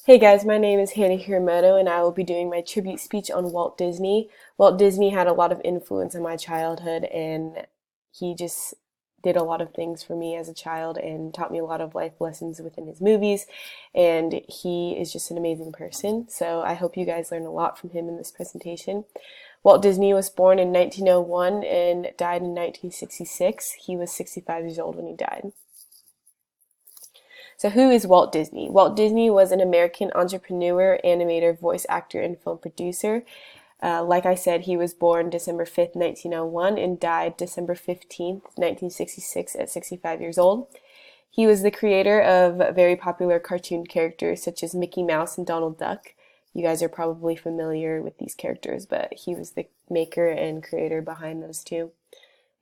Hey guys, my name is Hannah Hiramoto and I will be doing my tribute speech on Walt Disney. Walt Disney had a lot of influence in my childhood and he just did a lot of things for me as a child and taught me a lot of life lessons within his movies, and he is just an amazing person. So I hope you guys learn a lot from him in this presentation. Walt Disney was born in 1901 and died in 1966. He was 65 years old when he died. So who is Walt Disney? Walt Disney was an American entrepreneur, animator, voice actor, and film producer. Like I said, he was born December 5th, 1901 and died December 15th, 1966 at 65 years old. He was the creator of very popular cartoon characters such as Mickey Mouse and Donald Duck. You guys are probably familiar with these characters, but he was the maker and creator behind those two,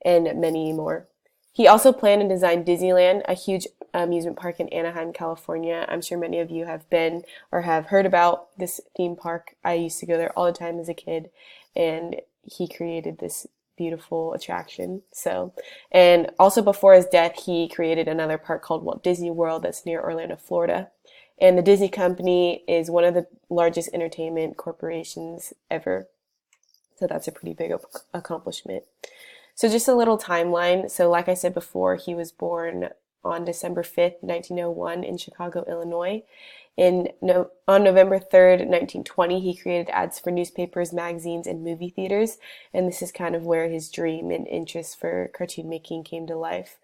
and many more. He also planned and designed Disneyland, a huge amusement park in Anaheim, California. I'm sure many of you have been or have heard about this theme park. I used to go there all the time as a kid, and he created this beautiful attraction. So, and also before his death, he created another park called Walt Disney World that's near Orlando, Florida. And the Disney Company is one of the largest entertainment corporations ever. So that's a pretty big accomplishment. So just a little timeline. So like I said before, he was born on December 5th, 1901 in Chicago, Illinois. On November 3rd, 1920, he created ads for newspapers, magazines, and movie theaters. And this is kind of where his dream and interest for cartoon making came to life.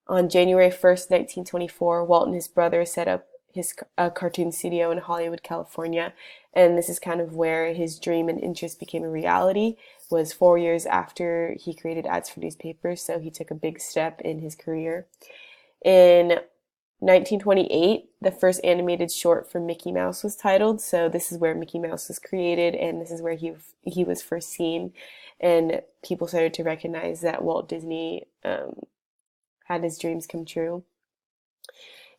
On January 1st, 1924, Walt and his brother set up his cartoon studio in Hollywood, California. And this is kind of where his dream and interest became a reality, was 4 years after he created ads for newspapers. So he took a big step in his career. In 1928, the first animated short for Mickey Mouse was titled. So this is where Mickey Mouse was created, and this is where he was first seen, and people started to recognize that Walt Disney had his dreams come true.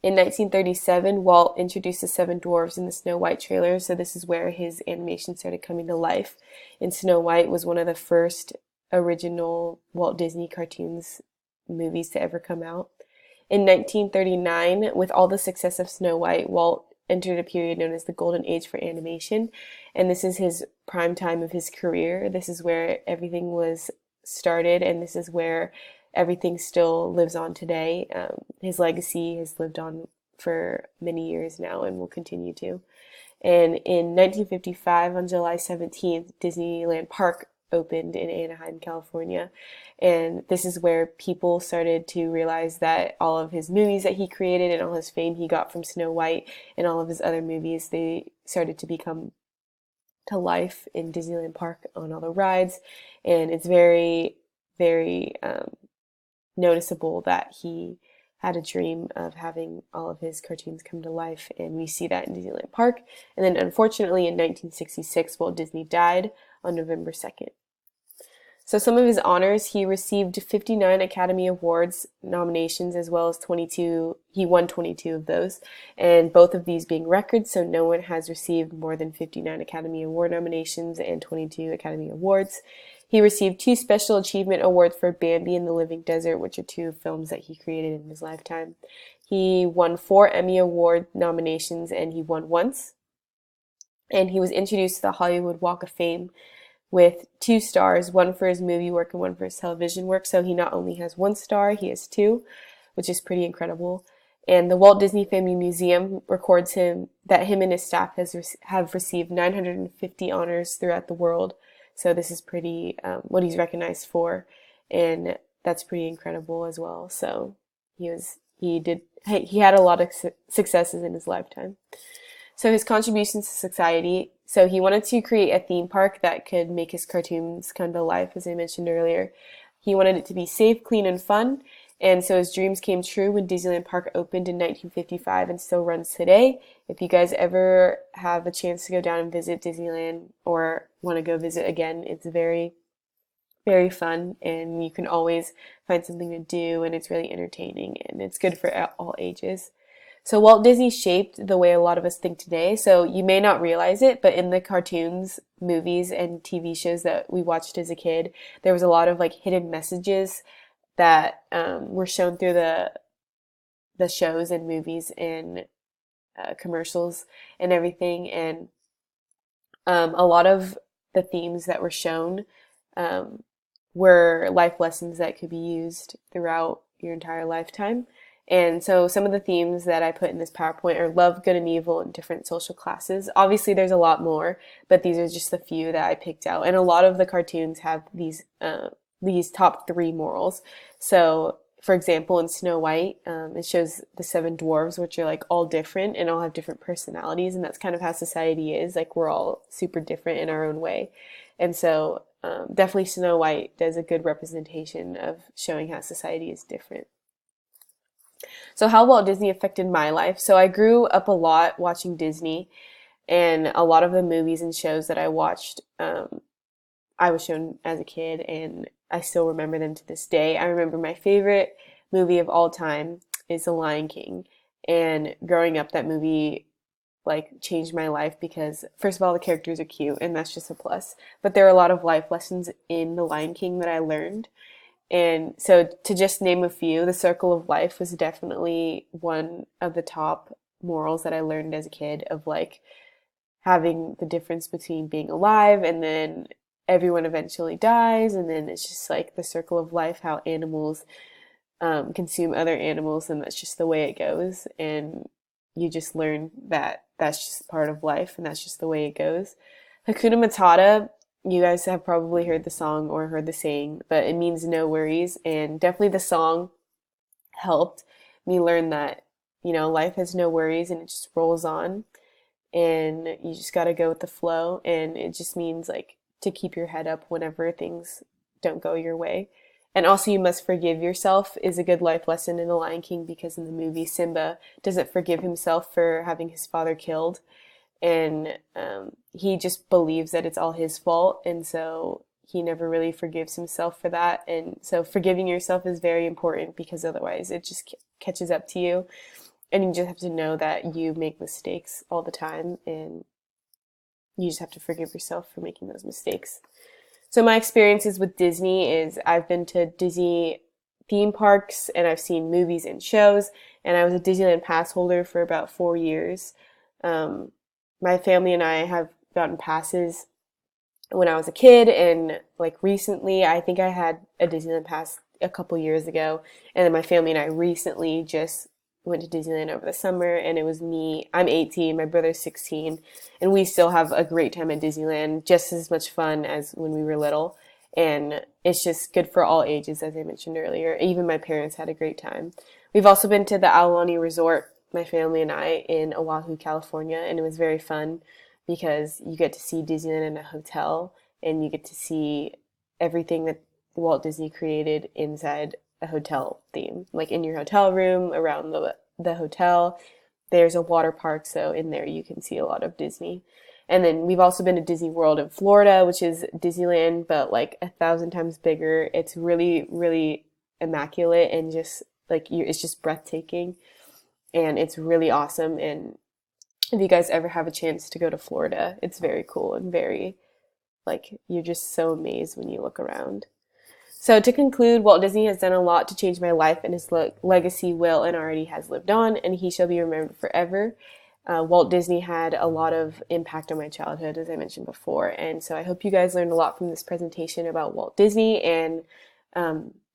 In 1937, Walt introduced the Seven Dwarfs in the Snow White trailer, so this is where his animation started coming to life. And Snow White was one of the first original Walt Disney cartoons movies to ever come out. In 1939, with all the success of Snow White, Walt entered a period known as the Golden Age for animation, and this is his prime time of his career. This is where everything was started, and this is where everything still lives on today. His legacy has lived on for many years now and will continue to. And in 1955, on July 17th, Disneyland Park opened in Anaheim, California. And this is where people started to realize that all of his movies that he created and all his fame he got from Snow White and all of his other movies, they started to become to life in Disneyland Park on all the rides. And it's very, very noticeable that he had a dream of having all of his cartoons come to life, and we see that in Disneyland Park. And then unfortunately in 1966, Walt Disney died on November 2nd. So some of his honors, he received 59 Academy Awards nominations, as well as 22, he won 22 of those, and both of these being records, so no one has received more than 59 Academy Award nominations and 22 Academy Awards. He received 2 Special Achievement Awards for Bambi and the Living Desert, which are 2 films that he created in his lifetime. He won 4 Emmy Award nominations, and he won once. And he was introduced to the Hollywood Walk of Fame with 2 stars, one for his movie work and one for his television work. So he not only has 1 star, he has 2, which is pretty incredible. And the Walt Disney Family Museum records that him and his staff have received 950 honors throughout the world. So this is pretty what he's recognized for, and that's pretty incredible as well. So he had a lot of successes in his lifetime. So his contributions to society. So he wanted to create a theme park that could make his cartoons come to life, as I mentioned earlier. He wanted it to be safe, clean, and fun. And so his dreams came true when Disneyland Park opened in 1955 and still runs today. If you guys ever have a chance to go down and visit Disneyland or want to go visit again, it's very, very fun, and you can always find something to do, and it's really entertaining, and it's good for all ages. So Walt Disney shaped the way a lot of us think today. So you may not realize it, but in the cartoons, movies, and TV shows that we watched as a kid, there was a lot of like hidden messages that were shown through the shows and movies, and commercials and everything. And a lot of the themes that were shown um, were life lessons that could be used throughout your entire lifetime. And so some of the themes that I put in this PowerPoint are love, good, and evil in different social classes. Obviously, there's a lot more, but these are just the few that I picked out. And a lot of the cartoons have these top three morals. So, for example, in Snow White, it shows the seven dwarves, which are like all different and all have different personalities. And that's kind of how society is. Like, we're all super different in our own way. And so, definitely Snow White does a good representation of showing how society is different. So how Walt Disney affected my life. So I grew up a lot watching Disney, and a lot of the movies and shows that I watched, I was shown as a kid, and I still remember them to this day. I remember my favorite movie of all time is The Lion King. And growing up, that movie like changed my life because first of all, the characters are cute, and that's just a plus. But there are a lot of life lessons in The Lion King that I learned. And so, to just name a few, the circle of life was definitely one of the top morals that I learned as a kid, of like having the difference between being alive and then everyone eventually dies. And then it's just like the circle of life, how animals consume other animals, and that's just the way it goes. And you just learn that that's just part of life and that's just the way it goes. Hakuna Matata, you guys have probably heard the song or heard the saying, but it means no worries. And definitely the song helped me learn that, life has no worries and it just rolls on. And you just got to go with the flow. And it just means like to keep your head up whenever things don't go your way. And also, you must forgive yourself is a good life lesson in The Lion King, because in the movie, Simba doesn't forgive himself for having his father killed. And he just believes that it's all his fault. And so he never really forgives himself for that. And so forgiving yourself is very important, because otherwise it just catches up to you. And you just have to know that you make mistakes all the time, and you just have to forgive yourself for making those mistakes. So my experiences with Disney is I've been to Disney theme parks, and I've seen movies and shows, and I was a Disneyland pass holder for about 4 years. Um, my family and I have gotten passes when I was a kid, and like recently, I think I had a Disneyland pass a couple years ago, and then my family and I recently just went to Disneyland over the summer, and it was me. I'm 18, my brother's 16, and we still have a great time at Disneyland, just as much fun as when we were little. And it's just good for all ages, as I mentioned earlier. Even my parents had a great time. We've also been to the Aulani Resort, my family and I, in Oahu, California, and it was very fun because you get to see Disneyland in a hotel, and you get to see everything that Walt Disney created inside a hotel theme, like in your hotel room, around the hotel. There's a water park, so in there you can see a lot of Disney. And then we've also been to Disney World in Florida, which is Disneyland, but like 1,000 times bigger. It's really, really immaculate, and just like it's just breathtaking, and it's really awesome. And if you guys ever have a chance to go to Florida, it's very cool and very, like, you're just so amazed when you look around. So to conclude, Walt Disney has done a lot to change my life, and his legacy will and already has lived on, and he shall be remembered forever. Walt Disney had a lot of impact on my childhood, as I mentioned before, and so I hope you guys learned a lot from this presentation about Walt Disney, and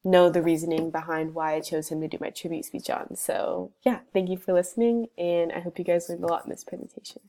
know the reasoning behind why I chose him to do my tribute speech on. So yeah, thank you for listening, and I hope you guys learned a lot in this presentation.